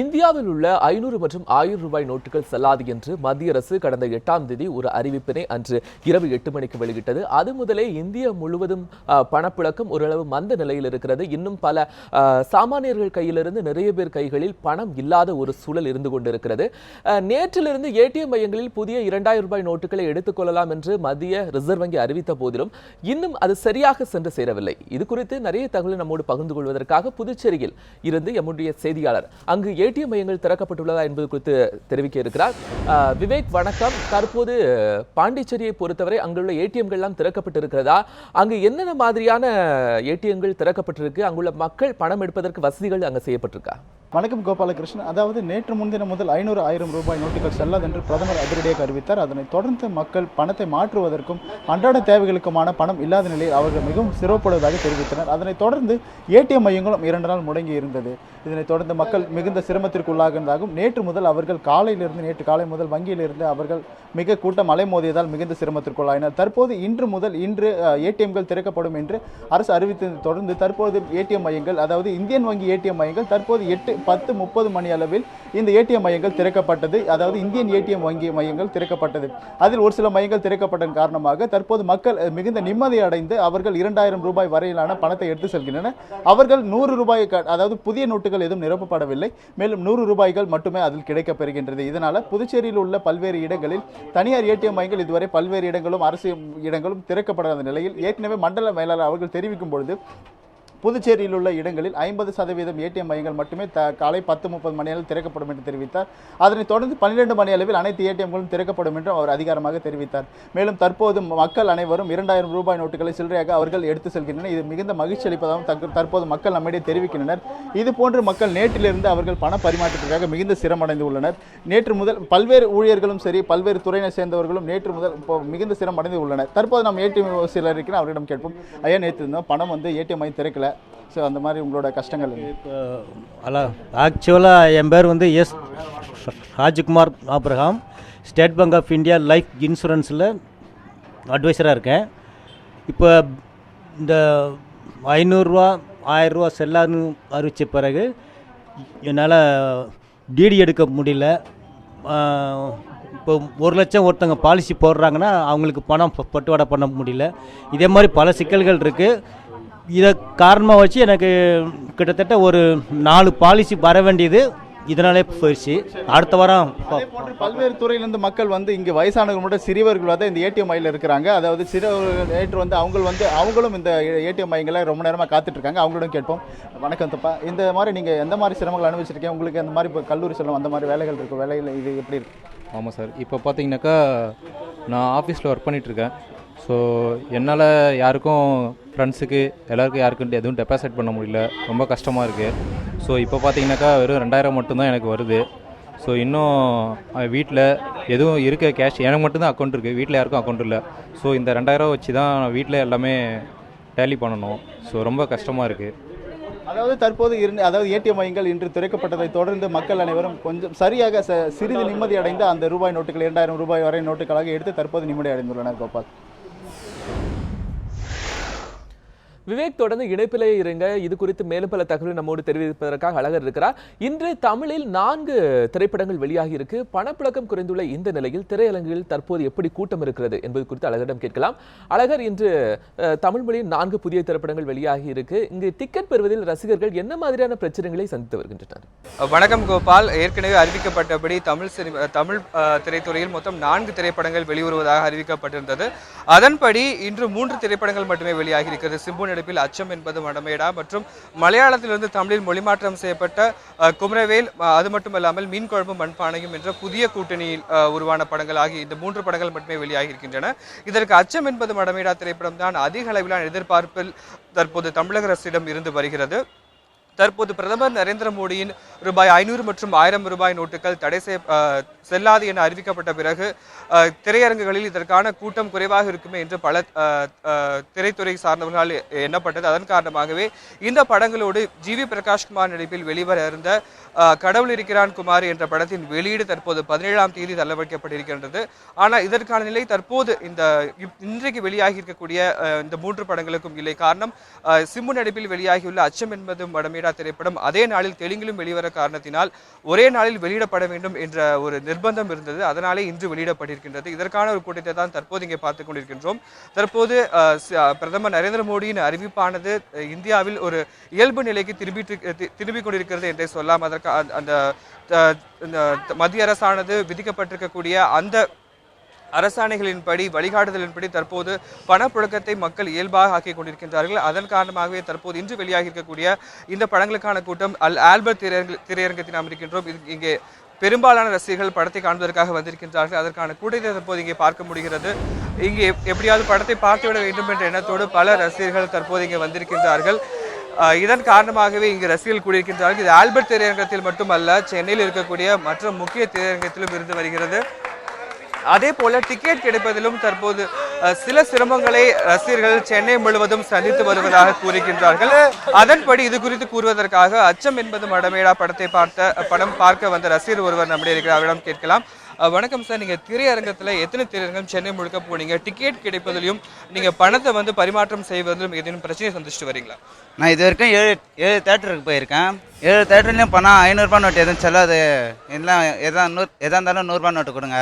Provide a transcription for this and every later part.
இந்தியாவில் உள்ள 500 மற்றும் 1000 ரூபாய் நோட்டுகள் செல்லாது என்று மத்திய அரசு கடந்த 8ஆம் தேதி ஒரு அறிவிப்பினை அன்று இரவு 8 மணிக்கு வெளியிட்டது. அது முதலே இந்தியா முழுவதும் பணப்புழக்கம் ஓரளவு மந்த நிலையில் இருக்கிறது. இன்னும் பல சாமானியர்கள் கையிலிருந்து நிறைய பேர் கைகளில் பணம் இல்லாத ஒரு சூழல் இருந்து கொண்டிருக்கிறது. நேற்றிலிருந்து ஏடிஎம் மையங்களில் புதிய 2000 ரூபாய் நோட்டுகளை எடுத்துக்கொள்ளலாம் என்று மத்திய ரிசர்வ் வங்கி அறிவித்த போதிலும் இன்னும் அது சரியாக சென்று சேரவில்லை. இது குறித்து நிறைய தகவலை நம்மோடு பகிர்ந்து கொள்வதற்காக புதுச்சேரியில் இருந்து எம்முடைய செய்தியாளர் அங்கு ஏடிஎம் மையங்கள் திறக்கப்பட்டுள்ளதா என்பது குறித்து தெரிவிக்க இருக்கிறார். விவேக், வணக்கம். தற்போது பாண்டிச்சேரியை பொறுத்தவரை அங்குள்ள ஏடிஎம்கள் எல்லாம் திறக்கப்பட்டிருக்கிறதா? அங்கு என்னென்ன மாதிரியான ஏடிஎம்கள் திறக்கப்பட்டிருக்கு? அங்குள்ள மக்கள் பணம் எடுப்பதற்கு வசதிகள் அங்கு செய்யப்பட்டிருக்கா? வணக்கம் கோபாலகிருஷ்ணன். அதாவது நேற்று முன்தினம் முதல் 500, 1000 ரூபாய் நோட்டுகள் செல்லாது என்று பிரதமர் அதிரடியாக அறிவித்தார். அதனைத் தொடர்ந்து மக்கள் பணத்தை மாற்றுவதற்கும் அன்றாட தேவைகளுக்குமான பணம் இல்லாத நிலையில் அவர்கள் மிகவும் சிரமப்படுவதாக தெரிவித்தனர். அதனைத் தொடர்ந்து ஏடிஎம் மையங்களும் 2 நாள் முடங்கி இருந்தது. இதனைத் தொடர்ந்து மக்கள் மிகுந்த சிரமத்திற்கு உள்ளாகின்றதாகவும் நேற்று முதல் அவர்கள் நேற்று காலை முதல் வங்கியிலிருந்து அவர்கள் மிக கூட்டம் அலைமோதியதால் மிகுந்த சிரமத்திற்குள்ளாயினர். தற்போது இன்று ஏடிஎம்கள் திறக்கப்படும் என்று அரசு அறிவித்ததை தொடர்ந்து தற்போது ஏடிஎம் மையங்கள், அதாவது இந்தியன் வங்கி ஏடிஎம் மையங்கள் தற்போது 8, 10, 30 மணி அளவில் இந்த ஏடிஎம் மையங்கள் திறக்கப்பட்டது. அதாவது இந்தியன் ஏடிஎம் வங்கி மையங்கள் திறக்கப்பட்டது. அதில் ஒரு சில மையங்கள் திறக்கப்பட்டதன் காரணமாக தற்போது மக்கள் மிகுந்த நிம்மதி அடைந்து அவர்கள் 2000 ரூபாய் வரையிலான பணத்தை எடுத்து செல்கின்றனர். அவர்கள் 100 ரூபாய், அதாவது புதிய நோட்டுகள் எதுவும் நிரப்பப்படவில்லை. மேலும் 100 ரூபாய்கள் மட்டுமே அதில் கிடைக்கப்பெறுகின்றது. இதனால புதுச்சேரியில் உள்ள பல்வேறு இடங்களில் தனியார் ஏடிஎம் மையங்கள் இதுவரை பல்வேறு இடங்களும் அரசு இடங்களும் திறக்கப்படாத நிலையில் ஏற்கனவே மண்டல மேலாளர் அவர்கள் தெரிவிக்கும் பொழுது புதுச்சேரியில் உள்ள இடங்களில் 50% ஏடிஎம் மையங்கள் மட்டுமே காலை 10, 30 மணி அளவில் திறக்கப்படும் என்று தெரிவித்தார். அதனைத் தொடர்ந்து 12 மணி அளவில் அனைத்து ஏடிஎம்களும் திறக்கப்படும் என்று அவர் அதிகாரமாக தெரிவித்தார். மேலும் தற்போது மக்கள் அனைவரும் 2000 ரூபாய் நோட்டுகளை சில்லறையாக அவர்கள் எடுத்து செல்கின்றனர். இது மிகுந்த மகிழ்ச்சி அளிப்பதாகவும் தற்போது மக்கள் நம்மிடையே தெரிவிக்கின்றனர். இதுபோன்று மக்கள் நேற்றிலிருந்து அவர்கள் பண பரிமாற்றத்திற்காக மிகுந்த சிரமடைந்து உள்ளனர். நேற்று முதல் பல்வேறு ஊழியர்களும் சரி, பல்வேறு துறையினை சேர்ந்தவர்களும் நேற்று முதல் மிகுந்த சிரமடைந்து உள்ளனர். தற்போது நம்ம ஏடிஎம் சிலர் இருக்கிற அவரிடம் கேட்போம். ஐயா, நேற்று இருந்தோம், பணம் ஏடிஎம் மையம் திறக்கல. ஸோ அந்த மாதிரி உங்களோட கஷ்டங்கள் இப்போ ஆக்சுவலாக என் பேர் S Rajkumar Abraham. State Bank of India life இன்சூரன்ஸில் அட்வைசராக இருக்கேன். இப்போ இந்த 500 ரூபா 1000 ரூபா செல்லாதுன்னு அறிவித்த பிறகு என்னால் டிடி எடுக்க முடியல. இப்போ 1 லட்சம் ஒருத்தங்க பாலிசி போடுறாங்கன்னா அவங்களுக்கு பணம் பட்டுவாடா பண்ண முடியல. இதே மாதிரி பல சிக்கல்கள் இருக்குது. இதை காரணமாக வச்சு எனக்கு கிட்டத்தட்ட ஒரு 4 பாலிசி வர வேண்டியது இதனாலே போயிடுச்சு. அடுத்த வாரம் பல்வேறு துறையிலிருந்து மக்கள் இங்கே வயசானவங்களோட சிறியவர்கள் இந்த ஏடிஎம் மையில் இருக்கிறாங்க. அதாவது சிறியவர்கள் நேற்று அவங்களும் இந்த ஏடிஎம் மையங்களை ரொம்ப நேரமாக காத்துட்டு இருக்காங்க. அவங்களோட கேட்போம். வணக்கம் தப்பா, இந்த மாதிரி நீங்கள் எந்த மாதிரி சிரமங்கள் அனுபவிச்சிருக்கீங்க? உங்களுக்கு அந்த மாதிரி இப்போ கல்லூரி செல்லும் அந்த மாதிரி வேலைகள் இருக்குது, வேலையில் இது எப்படி இருக்குது? ஆமாம் சார், இப்போ பார்த்தீங்கன்னாக்கா நான் ஆஃபீஸில் ஒர்க் பண்ணிகிட்ருக்கேன். ஸோ என்னால் யாருக்கும் ஃப்ரெண்ட்ஸுக்கு யாருக்கும் எதுவும் டெபாசிட் பண்ண முடியல. ரொம்ப கஷ்டமாக இருக்குது. ஸோ இப்போ பார்த்தீங்கன்னாக்கா வெறும் 2000 மட்டும்தான் எனக்கு வருது. ஸோ இன்னும் வீட்டில் எதுவும் இருக்க கேஷ் எனக்கு மட்டும்தான் அக்கௌண்ட் இருக்குது, வீட்டில் யாருக்கும் அக்கௌண்ட் இல்லை. ஸோ இந்த 2000 வச்சு தான் வீட்டில் எல்லாமே டேலி பண்ணணும். ஸோ ரொம்ப கஷ்டமாக இருக்குது. அதாவது தற்போது ஏடிஎம் மையங்கள் இன்று திறக்கப்பட்டதை தொடர்ந்து மக்கள் அனைவரும் கொஞ்சம் சரியாக சிறிது நிம்மதி அடைந்து அந்த ரூபாய் நோட்டுகள் 2000 ரூபாய் வரை நோட்டுகளாக எடுத்து தற்போது நிம்மதி அடைந்துள்ளனர். கோபால். விவேக், தொடர்ந்து இணைப்பிலே இருங்க. இது குறித்து மேலும் பல தகவலை நம்மோடு தெரிவிப்பதற்காக அழகர் இருக்கிறார். இன்று தமிழில் 4 திரைப்படங்கள் வெளியாகி இருக்கு. பணப்புழக்கம் குறைந்துள்ள இந்த நிலையில் திரையரங்குகளில் தற்போது எப்படி கூட்டம் இருக்கிறது என்பது குறித்து அழகரிடம் கேட்கலாம். அழகர், இன்று தமிழ் மொழியில் 4 புதிய திரைப்படங்கள் வெளியாகி இருக்கு. இங்கு டிக்கெட் பெறுவதில் ரசிகர்கள் என்ன மாதிரியான பிரச்சனைகளை சந்தித்து வருகின்றனர்? வணக்கம் கோபால். ஏற்கனவே அறிவிக்கப்பட்டபடி தமிழ் திரைத்துறையில் மொத்தம் 4 திரைப்படங்கள் வெளிவருவதாக அறிவிக்கப்பட்டிருந்தது. அதன்படி இன்று 3 திரைப்படங்கள் மட்டுமே வெளியாகி இருக்கிறது. சிம்பு நடிப்பில் அச்சம் என்பது மடமேடா மற்றும் மலையாளத்திலிருந்து தமிழில் மொழிமாற்றம் செய்யப்பட்ட குமரவேல், அது மட்டுமல்லாமல் மீன் குழம்பு மண்பானையும் என்ற புதிய கூட்டணியில் உருவான படங்கள் ஆகிய இந்த 3 படங்கள் மட்டுமே வெளியாகி இருக்கின்றன. இதற்கு அச்சம் என்பது மடமேடா திரைப்படம் தான் அதிக அளவிலான எதிர்பார்ப்பில் தற்போது தமிழக அரசிடம் இருந்து வருகிறது. தற்போது பிரதமர் நரேந்திர மோடியின் ரூபாய் 500 மற்றும் 1000 ரூபாய் நோட்டுகள் தடை செல்லாது என அறிவிக்கப்பட்ட பிறகு திரையரங்குகளில் இதற்கான கூட்டம் குறைவாக இருக்குமே என்று பல திரைத்துறை சார்ந்தவர்களால் எண்ணப்பட்டது. அதன் காரணமாகவே இந்த படங்களோடு ஜிவி பிரகாஷ்குமார் நடிப்பில் வெளிவர இருந்த கடவுள் இருக்கிறான் குமார் என்ற படத்தின் வெளியீடு தற்போது 17ஆம் தேதி தள்ள வைக்கப்பட்டிருக்கின்றது. ஆனால் இதற்கான நிலை தற்போது இன்றைக்கு வெளியாகி இருக்கக்கூடிய இந்த 3 படங்களுக்கும் இல்லை. காரணம், சிம்பு நடிப்பில் வெளியாகியுள்ள அச்சம் என்பது வடமேடா திரைப்படம் அதே நாளில் தெலுங்கிலும் வெளிவர காரணத்தினால் ஒரே நாளில் வெளியிடப்பட வேண்டும் என்ற ஒரு நிர்பந்தம் இருந்தது. அதனாலே இன்று வெளியிடப்பட்டிருக்கின்றது. இதற்கான ஒரு கூட்டத்தை தான் தற்போது இங்கே பார்த்துக் கொண்டிருக்கின்றோம். தற்போது பிரதமர் நரேந்திர மோடியின் அறிவிப்பானது இந்தியாவில் ஒரு இயல்பு நிலைக்கு திரும்பிக் கொண்டிருக்கிறது என்றே சொல்லலாம். அதற்கு அந்த மத்திய அரசானது விதிக்கப்பட்டிருக்கக்கூடிய அந்த அரசாணைகளின்படி வழிகாட்டுதலின்படி தற்போது பணப்புழக்கத்தை மக்கள் இயல்பாக ஆக்கிக் கொண்டிருக்கின்றார்கள். அதன் காரணமாகவே தற்போது இன்று வெளியாகி இருக்கக்கூடிய இந்த படங்களுக்கான கூட்டம் ஆல்பர்ட் திரையரங்கத்தில் அமைக்கின்றோம். இங்கே பெரும்பாலான ரசிகர்கள் படத்தை காண்பதற்காக வந்திருக்கின்றார்கள். அதற்கான கூட்டத்தை தற்போது இங்கே பார்க்க முடிகிறது. இங்கே எப்படியாவது படத்தை பார்த்துவிட வேண்டும் என்ற எண்ணத்தோடு பல ரசிகர்கள் தற்போது இங்கே வந்திருக்கின்றார்கள். இதன் காரணமாகவே இங்கு ரசிகர்கள் கூடியிருக்கின்றார்கள். இது ஆல்பர்ட் திரையரங்கத்தில் மட்டுமல்ல, சென்னையில் இருக்கக்கூடிய மற்ற முக்கிய திரையரங்கத்திலும் இருந்து வருகிறது. அதே போல டிக்கெட் கிடைப்பதிலும் தற்போது சில சிரமங்களை ரசிகர்கள் சென்னை முழுவதும் சந்தித்து வருவதாக கூறுகின்றார்கள். அதன்படி இது குறித்து கூறுவதற்காக அச்சம் என்பது வடமேடா படம் பார்க்க வந்த ரசிகர் ஒருவர் நம்முடைய இருக்கிற அவரிடம் கேட்கலாம். வணக்கம் சார், நீங்க திரையரங்கத்துல எத்தனை திரையரங்கம் சென்னை முழுக்க போனீங்க? டிக்கெட் கிடைப்பதிலும் நீங்க பணத்தை பரிமாற்றம் செய்வதிலும் ஏதேனும் பிரச்சனை சந்திச்சுட்டு வரீங்களா? நான் இது வரைக்கும் ஏழு தேட்டருக்கு போயிருக்கேன். 7 தேட்டர்லையும் போனால் 500 ரூபா நோட்டு எதுவும் செல்லாது, எல்லாம் எதா இருந்தாலும் 100 ரூபா நோட்டு கொடுங்க,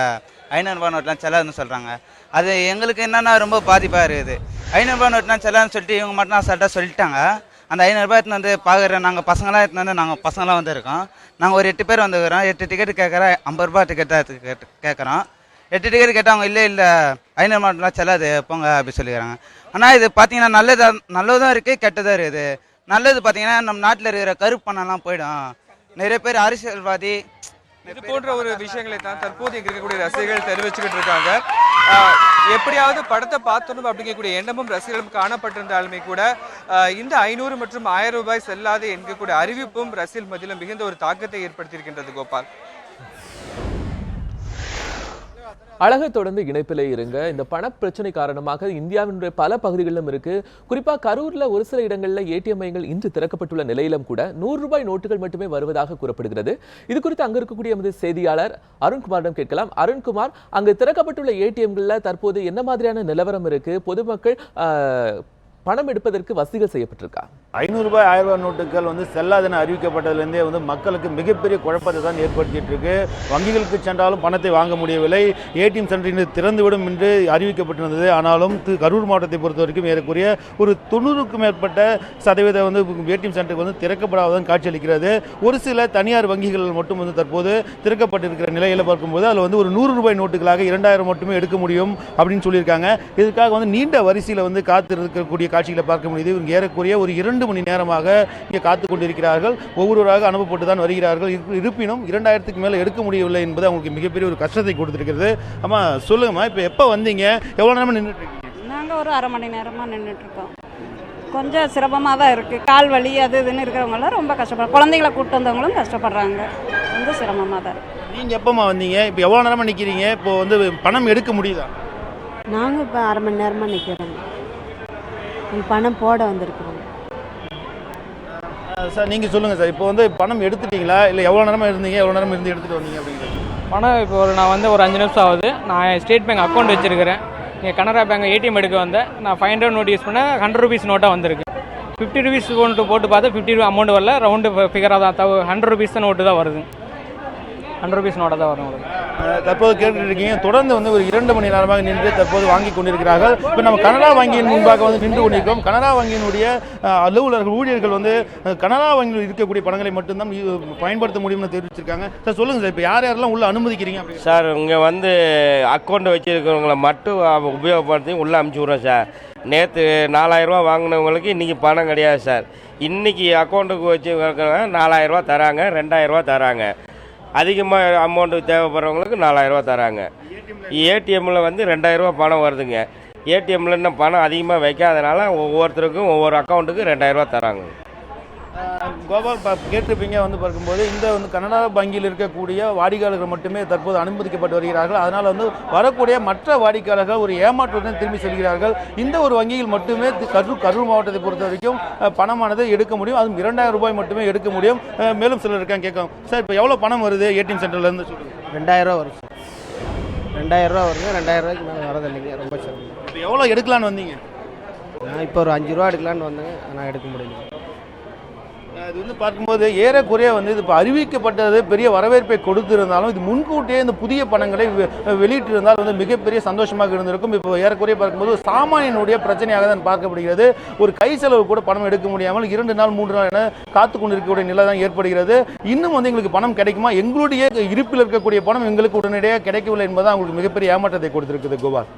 500 ரூபா நோட்லாம் செல்லாதுன்னு சொல்கிறாங்க. அது எங்களுக்கு என்னென்னா ரொம்ப பாதிப்பாக இருக்குது. 500 ரூபா நோட்லாம் செல்லாதுன்னு சொல்லிட்டு இவங்க மட்டும் அசால்ட்டாக சொல்லிட்டாங்க. அந்த 500 ரூபாய் எடுத்துன்னு வந்து பார்க்குற நாங்கள் பசங்களாம் எடுத்துன்னு வந்து நாங்கள் பசங்களாம் வந்துருக்கோம். நாங்கள் ஒரு 8 பேர் வந்துக்கிறோம். 8 டிக்கெட்டு கேட்குறோம். 50 ரூபா டிக்கெட் தான் கேட்குறோம். 8 டிக்கெட் கேட்டால் அவங்க இல்லை 500 ரூபாய்லாம் செல்லாது போங்க அப்படி சொல்லிக்கிறாங்க. ஆனால் இது பார்த்தீங்கன்னா நல்லதும் இருக்குது, கெட்டதாக இருக்குது. நல்லது பார்த்தீங்கன்னா நம்ம நாட்டில் இருக்கிற கருப்பு பணம்லாம் போயிடும். நிறைய பேர் அரசியல்வாதி இது போன்ற ஒரு விஷயங்களை தான் தற்போது இங்க இருக்கக்கூடிய ரசிகர்கள் தெரிவிச்சுக்கிட்டு இருக்காங்க. எப்படியாவது படத்தை பார்த்தணும் அப்படிங்கக்கூடிய எண்ணமும் ரசிகர்களும் காணப்பட்டிருந்தாலுமே கூட இந்த 500 மற்றும் 1000 ரூபாய் செல்லாது என்கக்கூடிய அறிவிப்பும் ரசிகர்கள் மத்தியில் மிகுந்த ஒரு தாக்கத்தை ஏற்படுத்தியிருக்கின்றது. கோபால், அழகை தொடர்ந்து இணைப்பிலே இருங்க. இந்த பண பிரச்சனை காரணமாக இந்தியாவினுடைய பல பகுதிகளிலும் இருக்கு. குறிப்பா கரூர்ல ஒரு சில இடங்களில் ஏடிஎம் மையங்கள் இன்று திறக்கப்பட்டுள்ள நிலையிலும் கூட 100 ரூபாய் நோட்டுகள் மட்டுமே வருவதாக கூறப்படுகிறது. இது குறித்து அங்க இருக்கக்கூடிய நமது செய்தியாளர் அருண்குமாரிடம் கேட்கலாம். அருண்குமார், அங்கு திறக்கப்பட்டுள்ள ஏடிஎம்கள்ல தற்போது என்ன மாதிரியான நிலவரம் இருக்கு? பொதுமக்கள் பணம் எடுப்பதற்கு வசதிகள் செய்யப்பட்டிருக்கா? 500 ரூபாய் 1000 ரூபாய் நோட்டுகள் செல்லாதென அறிவிக்கப்பட்டதிலிருந்தே மக்களுக்கு மிகப்பெரிய குழப்பத்தை தான் ஏற்படுத்திட்டு இருக்கு. வங்கிகளுக்கு சென்றாலும் பணத்தை வாங்க முடியவில்லை. ஏடிஎம் சென்டர் இன்று திறந்துவிடும் என்று அறிவிக்கப்பட்டிருந்தது. ஆனாலும் கரூர் மாவட்டத்தை பொறுத்த வரைக்கும் ஏறக்குறைய ஒரு 90க்கும் மேற்பட்ட சதவீதம் ஏடிஎம் சென்டருக்கு திறக்கப்படாததான் காட்சியளிக்கிறது. ஒரு சில தனியார் வங்கிகள் மட்டும் தற்போது திறக்கப்பட்டிருக்கிற நிலையில் பார்க்கும்போது அதில் ஒரு 100 ரூபாய் நோட்டுகளாக 2000 மட்டுமே எடுக்க முடியும் அப்படின்னு சொல்லியிருக்காங்க. இதுக்காக நீண்ட வரிசையில் காத்திருக்கக்கூடிய காட்சிகளை பார்க்க முடியுது. இவங்க ஏறக்குறைய ஒரு 2 மணி நேரமாக இங்கே காத்துக் கொண்டிருக்கிறார்கள். ஒவ்வொருவராக அனுப்பப்பட்டு தான் வருகிறார்கள். இருப்பினும் 2000க்கு மேலே எடுக்க முடியவில்லை என்பது அவங்களுக்கு மிகப்பெரிய ஒரு கஷ்டத்தை கொடுத்திருக்கிறது. ஆமா, சொல்லுங்கம்மா, இப்போ எப்போ வந்தீங்க? எவ்வளோ நேரமாக நின்றுட்டு இருக்கீங்க? நாங்கள் ஒரு அரை மணி நேரமாக நின்றுட்டு இருக்கோம். கொஞ்சம் சிரமமாக தான் இருக்குது. கால் வலி அது இதுன்னு இருக்கிறவங்களாம் ரொம்ப கஷ்டப்படுறாங்க. குழந்தைகளை கூப்பிட்டு வந்தவங்களும் கஷ்டப்படுறாங்க. ரொம்ப சிரமமாக தான் இருக்குது. நீங்கள் எப்போம்மா வந்தீங்க? இப்போ எவ்வளோ நேரமாக நிற்கிறீங்க? இப்போ பணம் எடுக்க முடியுதா? நாங்கள் இப்போ அரை மணி நேரமாக நிற்கிறோம். பணம் போட வந்திருக்கிறோம். சார், நீங்கள் சொல்லுங்கள் சார். இப்போ பணம் எடுத்துட்டீங்களா, இல்லை எவ்வளோ நேரமாக இருந்தீங்க, எவ்வளோ நேரம் இருந்து எடுத்துகிட்டு வந்தீங்க அப்படிங்கிறது? பணம் இப்போ நான் ஒரு 5 நிமிஷம் ஆகுது. நான் ஸ்டேட் பேங்க் அக்கௌண்ட் வச்சுருக்கிறேன். இங்கே கனரா பேங்க் ஏடிஎம் எடுக்க வந்தேன். நான் 500 நோட் யூஸ் பண்ணேன். 100 ருபீஸ் நோட்டாக வந்திருக்கு. 50 ருபீஸ் நோட்டு போட்டு பார்த்தா 50 ரூபா அமௌண்ட் வரல. ரவுண்டு ஃபிகராக தான் 100 ருபீஸ் தான் நோட்டு தான் வருது. 100 ருபீஸ் நோட்டாக தான் வரும். தற்போது கேட்டுட்டு இருக்கீங்க. தொடர்ந்து ஒரு 2 மணி நேரமாக நின்று தற்போது வாங்கி கொண்டிருக்கிறார்கள். இப்போ நம்ம கனரா வங்கியின் முன்பாக நின்று கொண்டிருக்கிறோம். கனரா வங்கியினுடைய அலுவலர்கள் ஊழியர்கள் கனரா வங்கியில் இருக்கக்கூடிய பணங்களை மட்டும்தான் பயன்படுத்த முடியும்னு தெரிவிச்சிருக்காங்க. சார், சொல்லுங்க சார், இப்போ யார் யாரெல்லாம் உள்ள அனுமதிக்கிறீங்க? சார், இங்கே அக்கௌண்ட் வச்சிருக்கிறவங்களை மட்டும் உபயோகப்படுத்தி உள்ளே அனுப்பிச்சி விட்றோம் சார். நேற்று 4000 ரூபா வாங்கினவங்களுக்கு இன்றைக்கி பணம் கிடையாது சார். இன்றைக்கி அக்கௌண்ட்டுக்கு வச்சு 4000 ரூபா தராங்க, 2000 ரூபா தராங்க. அதிகமாக அமௌண்ட்டு தேவைப்படுறவங்களுக்கு 4000 ரூபா தராங்க. ஏடிஎம்மில் 2000 ரூபா பணம் வருதுங்க. ஏடிஎம்மில் இன்னும் பணம் அதிகமாக வைக்காதனால ஒவ்வொருத்தருக்கும் ஒவ்வொரு அக்கௌண்ட்டுக்கு 2000 ரூபா தராங்க. கோபால் கேட்டிருப்பீங்க வந்து பார்க்கும்போது இந்த வந்து கனரா வங்கியில் இருக்கக்கூடிய வாடிக்கையாளர்கள் மட்டுமே தற்போது அனுமதிக்கப்பட்டு வருகிறார்கள். அதனால் வந்து வரக்கூடிய மற்ற வாடிக்கையாளர்கள் ஒரு ஏமாற்றத்துடன் திரும்பி செல்கிறார்கள். இந்த ஒரு வங்கியில் மட்டுமே கரூர் மாவட்டத்தை பொறுத்த வரைக்கும் பணமானது எடுக்க முடியும். அதுவும் 2000 ரூபாய் மட்டுமே எடுக்க முடியும். மேலும் சிலர் இருக்காங்க கேட்கும். சார் இப்போ எவ்வளோ பணம் வருது ஏடிஎம் சென்டர்லேருந்து சொல்லுங்கள். 2000 ரூபா வரும் சார். 2000 ரூபா வருங்க. 2000 ரூபாய்க்கு மேலே வரது இல்லைங்க, ரொம்ப சிரமம். இப்போ எவ்வளோ எடுக்கலான்னு வந்தீங்க? நான் இப்போ ஒரு 5 ரூபா எடுக்கலான்னு வந்தேங்க, ஆனால் எடுக்க முடியல. இது வந்து பார்க்கும்போது ஏறக்குறைய வந்து இது இப்போ அறிவிக்கப்பட்டது பெரிய வரவேற்பை கொடுத்திருந்தாலும் இது முன்கூட்டியே இந்த புதிய பணங்களை வெளியிட்டிருந்தால் வந்து மிகப்பெரிய சந்தோஷமாக இருந்திருக்கும். இப்போ ஏறக்குறைய பார்க்கும்போது சாமானியனுடைய பிரச்சனையாக தான் பார்க்கப்படுகிறது. ஒரு கை செலவு கூட பணம் எடுக்க முடியாமல் 2 நாள் 3 நாள் என காத்து கொண்டிருக்கக்கூடிய நிலை தான் ஏற்படுகிறது. இன்னும் வந்து எங்களுக்கு பணம் கிடைக்குமா, எங்களுடைய இருப்பில் இருக்கக்கூடிய பணம் எங்களுக்கு உடனடியாக கிடைக்கவில்லை என்பதுதான் அவங்களுக்கு மிகப்பெரிய ஏமாற்றத்தை கொடுத்திருக்குது கோபால்.